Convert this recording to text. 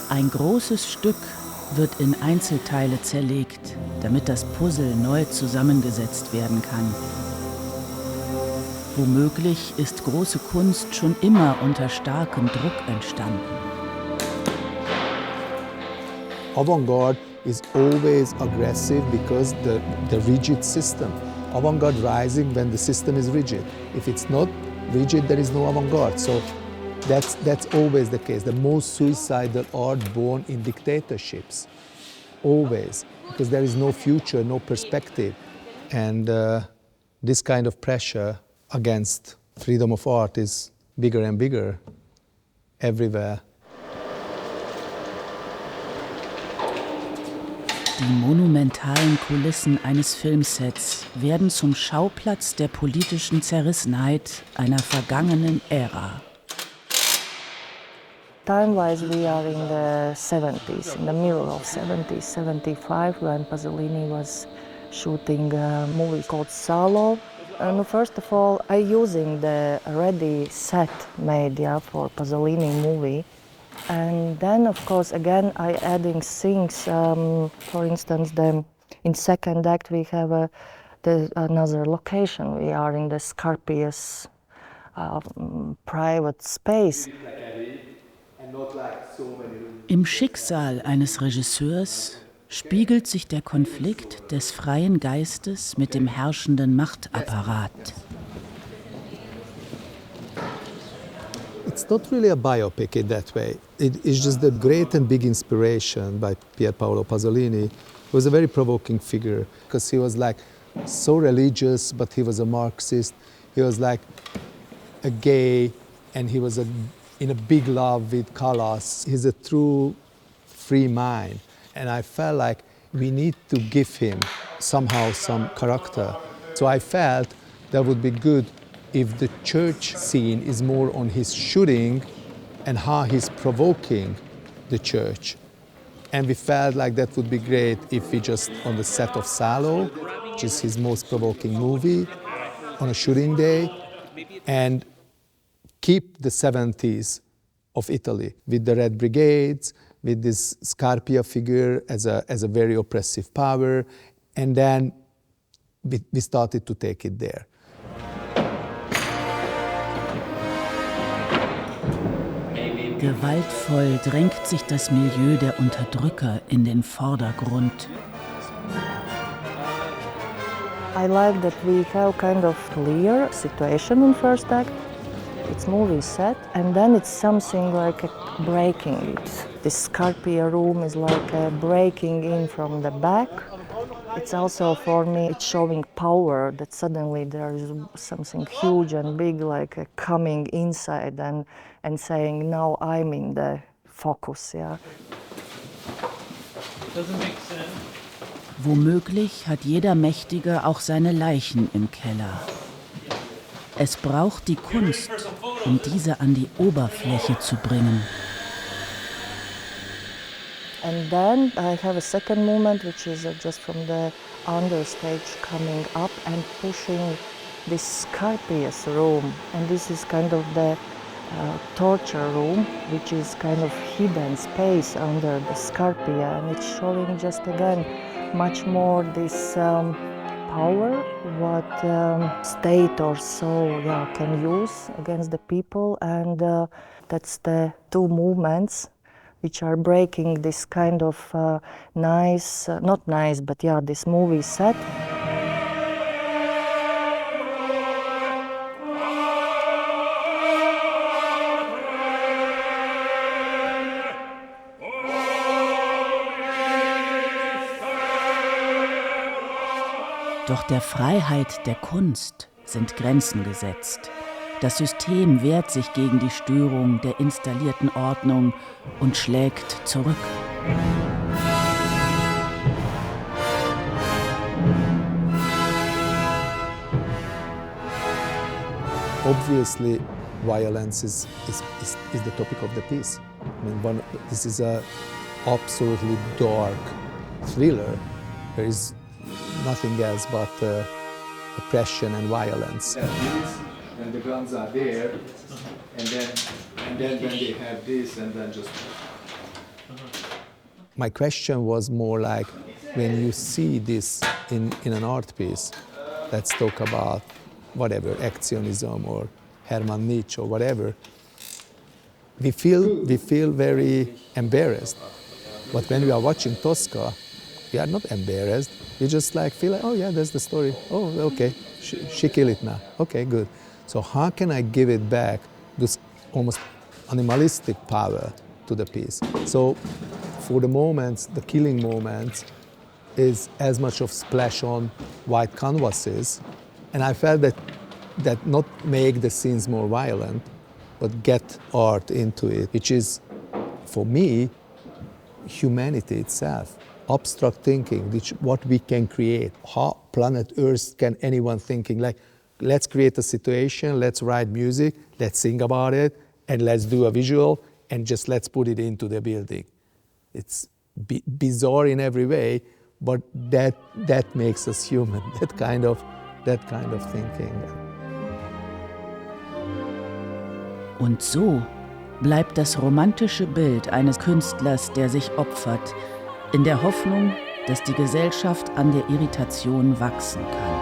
Ein großes Stück wird in Einzelteile zerlegt, damit das Puzzle neu zusammengesetzt werden kann. Womöglich ist große Kunst schon immer unter starkem Druck entstanden. Avant-garde is always aggressive because the rigid system. Avant-garde rising when the system is rigid. If it's not rigid, there is no avant-garde. So that's always the case. The most suicidal art born in dictatorships, always, because there is no future, no perspective. And this kind of pressure against freedom of art is bigger and bigger everywhere. Die monumentalen Kulissen eines Filmsets werden zum Schauplatz der politischen Zerrissenheit einer vergangenen Ära. Time-wise, we are in the 70s, in the middle of 70s, 75, when Pasolini was shooting a movie called Salo. And first of all, I using the ready set made for Pasolini movie. And then, of course, again, I adding things. For instance, in second act, we have another location. We are in the Scarpius private space. Im Schicksal eines Regisseurs spiegelt sich der Konflikt des freien Geistes mit dem herrschenden Machtapparat. It's not really a biopic in that way. It is just a great and big inspiration by Pier Paolo Pasolini, who was a very provoking figure because he was like so religious, but he was a Marxist. He was like a gay, and he was in a big love with Callas. He's a true free mind. And I felt like we need to give him somehow some character. So I felt that would be good if the church scene is more on his shooting and how he's provoking the church. And we felt like that would be great if we just on the set of Salo, which is his most provoking movie, on a shooting day, and keep the 70s of Italy with the Red Brigades, with this Scarpia figure as a very oppressive power, and then we started to take it there. Gewaltvoll drängt sich das Milieu der Unterdrücker in den Vordergrund. I like that we have kind of clear situation in first act. It's movie set, and then it's something like a breaking. This Scarpia room is like a breaking in from the back. It's also, for me, it's showing power, that suddenly there is something huge and big, like coming inside and saying, now I'm in the focus, yeah. Doesn't make sense. Womöglich hat jeder Mächtige auch seine Leichen im Keller. Es braucht die Kunst, um diese an die Oberfläche zu bringen. And then I have a second movement, which is just from the understage coming up and pushing this Scarpius room. And this is kind of the torture room, which is kind of hidden space under the Scarpia. And it's showing just again much more this power, what state or so can use against the people. And that's the two movements which are breaking this kind of nice, not nice, but this movie set. Doch der Freiheit der Kunst sind Grenzen gesetzt. Das System wehrt sich gegen die Störung der installierten Ordnung und schlägt zurück. Obviously, violence is the topic of the piece. I mean, this is a absolutely dark thriller. There is nothing else but oppression and violence. And the guns are there, and then when they have this, and then just My question was more like, when you see this in an art piece, let's talk about whatever, Actionism or Hermann Nietzsche or whatever, we feel very embarrassed. But when we are watching Tosca, we are not embarrassed. We just like feel like, oh yeah, that's the story. Oh, okay, she killed it now. Okay, good. So how can I give it back this almost animalistic power to the piece? So for the moments, the killing moments, is as much of splash on white canvases. And I felt that not make the scenes more violent, but get art into it, which is, for me, humanity itself. Abstract thinking, what we can create. How planet Earth can anyone thinking, like, let's create a situation, let's write music, let's sing about it, and let's do a visual, and just let's put it into the building. It's bizarre in every way, but that makes us human, that kind of thinking. Und so bleibt das romantische Bild eines Künstlers, der sich opfert, in der Hoffnung, dass die Gesellschaft an der Irritation wachsen kann.